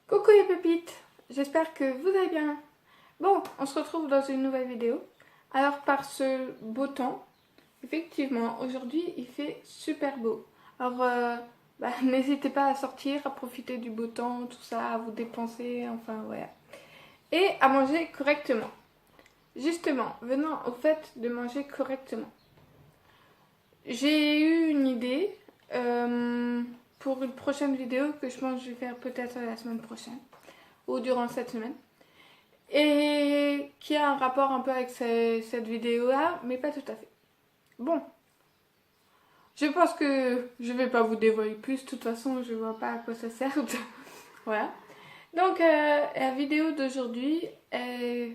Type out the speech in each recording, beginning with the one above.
Coucou les pépites, j'espère que vous allez bien. Bon, on se retrouve dans une nouvelle vidéo. Alors par ce beau temps, effectivement, aujourd'hui il fait super beau. Alors n'hésitez pas à sortir, à profiter du beau temps, tout ça, à vous dépenser, enfin voilà. Et à manger correctement. Justement, venant au fait de manger correctement. J'ai eu une idée pour une prochaine vidéo que je pense que je vais faire peut-être la semaine prochaine ou durant cette semaine et qui a un rapport un peu avec cette vidéo-là, mais pas tout à fait. Bon, je pense que je vais pas vous dévoiler plus, de toute façon je vois pas à quoi ça sert. Voilà. Donc la vidéo d'aujourd'hui, elle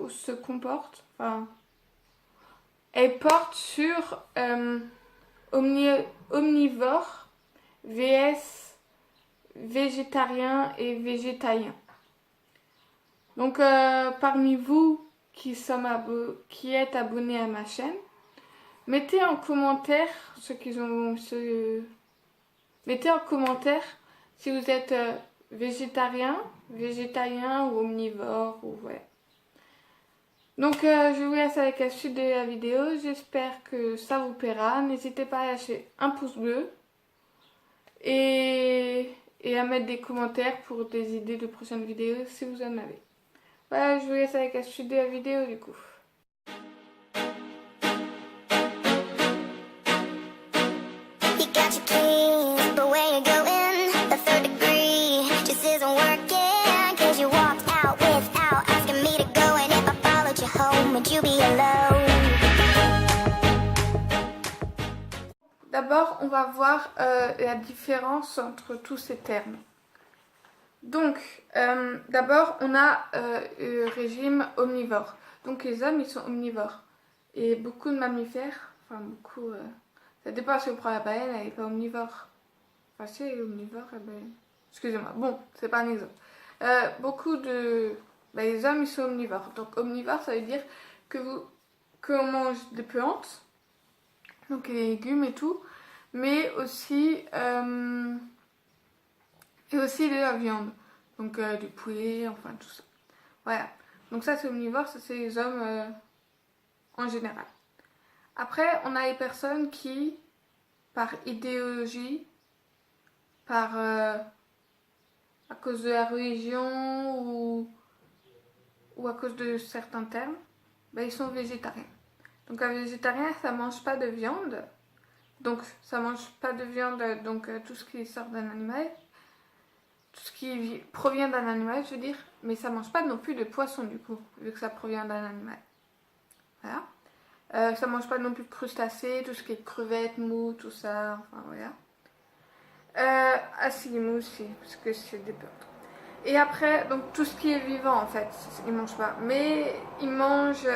se comporte, enfin, elle porte sur omnivore vs végétarien et végétalien. Donc parmi vous qui êtes abonnés à ma chaîne, mettez en commentaire mettez en commentaire si vous êtes végétarien, végétalien ou omnivore ou ouais. Donc je vous laisse avec la suite de la vidéo. J'espère que ça vous plaira. N'hésitez pas à lâcher un pouce bleu et à mettre des commentaires pour des idées de prochaines vidéos si vous en avez. Voilà, je vous laisse avec la suite de la vidéo du coup. D'abord, on va voir la différence entre tous ces termes. Donc, d'abord, on a le régime omnivore. Donc, les hommes, ils sont omnivores. Et beaucoup de mammifères, enfin beaucoup, ça dépend si on prend la baleine, elle n'est pas omnivore. Enfin, si elle est omnivore, la baleine. Excusez-moi, bon, c'est pas un exemple. Les hommes, ils sont omnivores. Donc, omnivore, ça veut dire qu'on mange des plantes, donc les légumes et tout, mais aussi de la viande, donc du poulet, enfin tout ça. Voilà, donc ça c'est omnivore, ça c'est les hommes en général. Après, on a les personnes qui, par idéologie, à cause de la religion ou à cause de certains termes, ils sont végétariens. Donc un végétarien, ça mange pas de viande. Donc ça mange pas de viande, donc tout ce qui sort d'un animal, tout ce qui provient d'un animal, je veux dire, mais ça mange pas non plus de poisson du coup, vu que ça provient d'un animal. Voilà. Ça mange pas non plus de crustacés, tout ce qui est crevettes, mous, tout ça, enfin voilà. Si, les mous aussi, parce que c'est des plantes. Et après, donc tout ce qui est vivant en fait, ils mangent pas. Mais ils mangent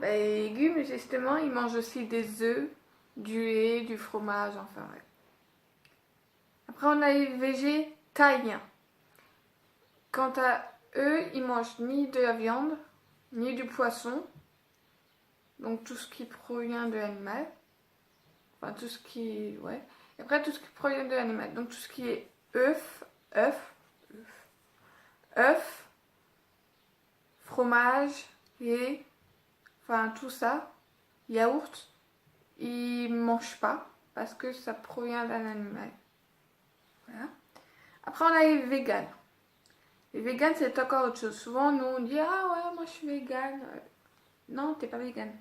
les légumes justement, ils mangent aussi des œufs, du lait, du fromage, enfin ouais. Après on a les végétaliens. Quant à eux, ils mangent ni de la viande, ni du poisson. Donc tout ce qui provient de l'animal. Enfin tout ce qui... ouais. Et après tout ce qui provient de l'animal. Donc tout ce qui est œufs, fromage, lait, enfin tout ça, yaourt, ils mangent pas parce que ça provient d'un animal. Voilà. Après on a les véganes. Les véganes c'est encore autre chose. Souvent nous on dit ah ouais moi je suis végane. Non, t'es pas végane.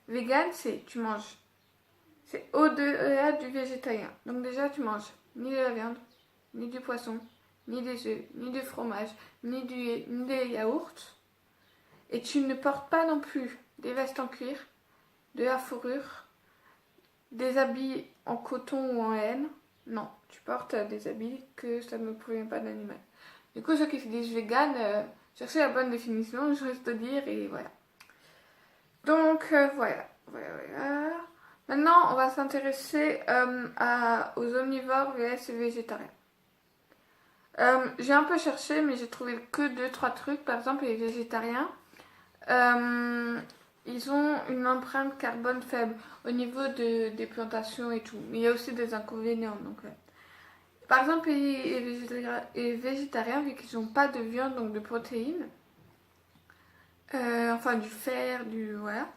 Végane c'est tu manges. C'est au-delà du végétalien. Donc déjà tu manges ni de la viande, ni du poisson, ni des œufs, ni du fromage, ni du lait, ni des yaourts. Et tu ne portes pas non plus des vestes en cuir, de la fourrure, des habits en coton ou en laine. Non, tu portes des habits que ça ne provient pas d'animal. Du coup, ceux qui se disent vegan, cherchez la bonne définition, je reste de dire et voilà. Donc voilà. Maintenant, on va s'intéresser aux omnivores vs végétariens. J'ai un peu cherché, mais j'ai trouvé que 2-3 trucs. Par exemple, les végétariens, ils ont une empreinte carbone faible au niveau des plantations et tout. Mais il y a aussi des inconvénients. Donc, ouais. Par exemple, les végétariens, vu qu'ils n'ont pas de viande, donc de protéines, enfin du fer, voilà,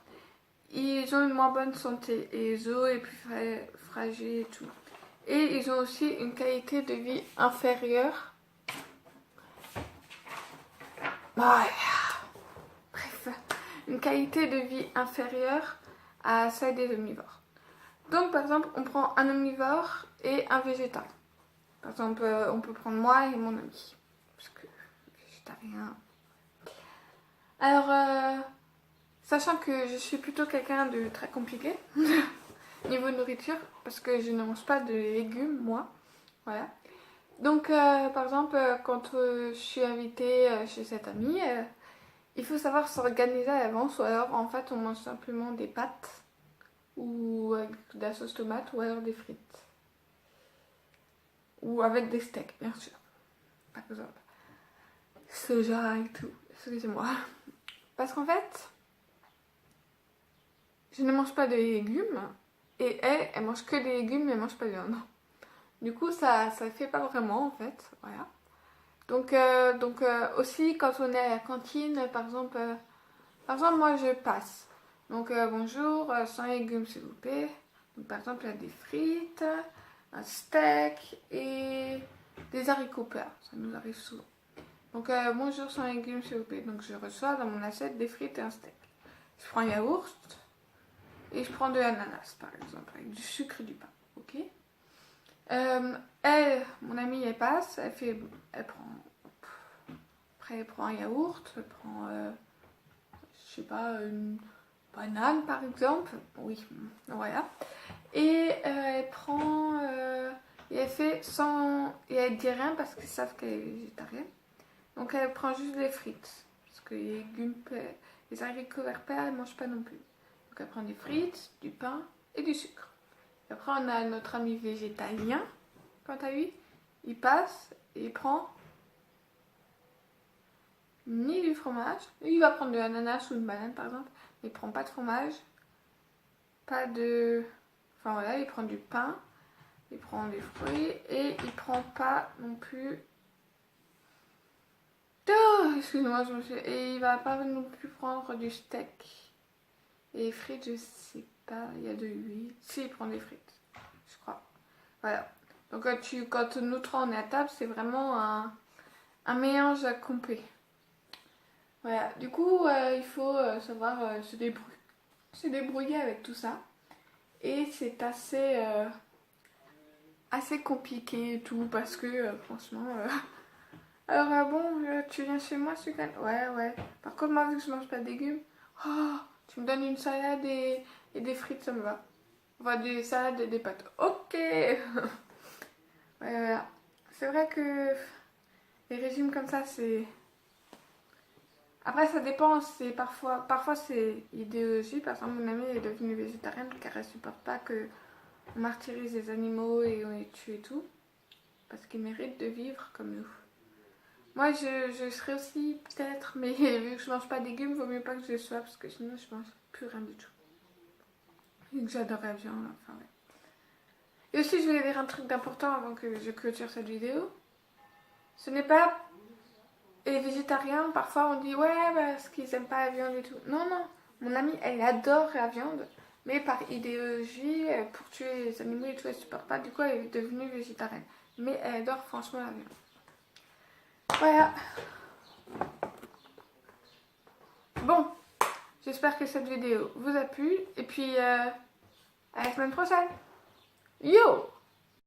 ils ont une moins bonne santé et les os est plus fragile et tout. Et ils ont aussi une qualité de vie inférieure. Ouais. Bref, une qualité de vie inférieure à celle des omnivores. Donc par exemple, on prend un omnivore et un végétarien. Par exemple, on peut prendre moi et mon ami. Parce que végétarien. Alors, sachant que je suis plutôt quelqu'un de très compliqué niveau nourriture, parce que je ne mange pas de légumes, moi. Voilà. Donc, par exemple, quand je suis invitée chez cette amie, il faut savoir s'organiser à l'avance, ou alors en fait on mange simplement des pâtes, ou avec de la sauce tomate, ou alors des frites. Ou avec des steaks, bien sûr. Par exemple. Soja et tout. Excusez-moi. Parce qu'en fait, je ne mange pas de légumes. Et elle mange que des légumes, mais elle mange pas de viande. Du coup, ça fait pas vraiment, en fait. Voilà. Donc aussi, quand on est à la cantine, par exemple, moi, je passe. Donc, bonjour, sans légumes, s'il vous plaît. Donc, par exemple, il y a des frites, un steak et des haricots plats. Ça nous arrive souvent. Donc, bonjour, sans légumes, s'il vous plaît. Donc, je reçois dans mon assiette des frites et un steak. Je prends un yaourt et je prends de l'ananas, par exemple, avec du sucre et du pain. Ok. Elle, mon amie, elle passe, elle prend. Après, elle prend un yaourt, elle prend, je sais pas, une banane, par exemple. Oui, voilà. Et elle prend. Et elle fait sans. Et elle dit rien parce qu'ils savent qu'elle est végétarienne. Donc elle prend juste des frites. Parce que les légumes, les haricots verts, elle ne mange pas non plus. Donc elle prend des frites, du pain et du sucre. Et après on a notre ami végétalien. Quant à lui, il passe et il prend ni du fromage. Il va prendre de l'ananas ou une banane par exemple. Mais il prend pas de fromage. Pas de... Enfin voilà, il prend du pain. Il prend des fruits. Et il prend pas non plus... Oh, excuse-moi, Et il va pas non plus prendre du steak. Et les frites, je sais pas, il y a de l'huile. Si, il prend des frites, je crois. Voilà. Donc quand nous trois on est à table, c'est vraiment un mélange complet. Voilà. Du coup, il faut savoir se débrouiller avec tout ça. Et c'est assez compliqué et tout, parce que franchement... Alors bon, tu viens chez moi, Sugan? Ouais. Par contre, moi, vu que je mange pas de légumes, oh, tu me donnes une salade et des frites, ça me va. Enfin, des salades et des pâtes. Ok. Voilà. C'est vrai que les régimes comme ça, c'est... Après, ça dépend, c'est parfois c'est idéologie. Par exemple, mon amie est devenue végétarienne car elle supporte pas que on martyrise les animaux et on les tue et tout. Parce qu'ils méritent de vivre comme nous. Moi, je serais aussi peut-être, mais vu que je mange pas de légumes, vaut mieux pas que je le sois parce que sinon je mange plus rien du tout. Vu que j'adore la viande, enfin ouais. Et aussi, je voulais dire un truc d'important avant que je clôture cette vidéo. Ce n'est pas... Les végétariens, parfois on dit ouais, parce qu'ils aiment pas la viande et tout. Non. Mon amie, elle adore la viande, mais par idéologie, pour tuer les animaux et tout, elle supporte pas. Du coup, elle est devenue végétarienne. Mais elle adore franchement la viande. Voilà. Bon, j'espère que cette vidéo vous a plu. Et puis, à la semaine prochaine. Yo!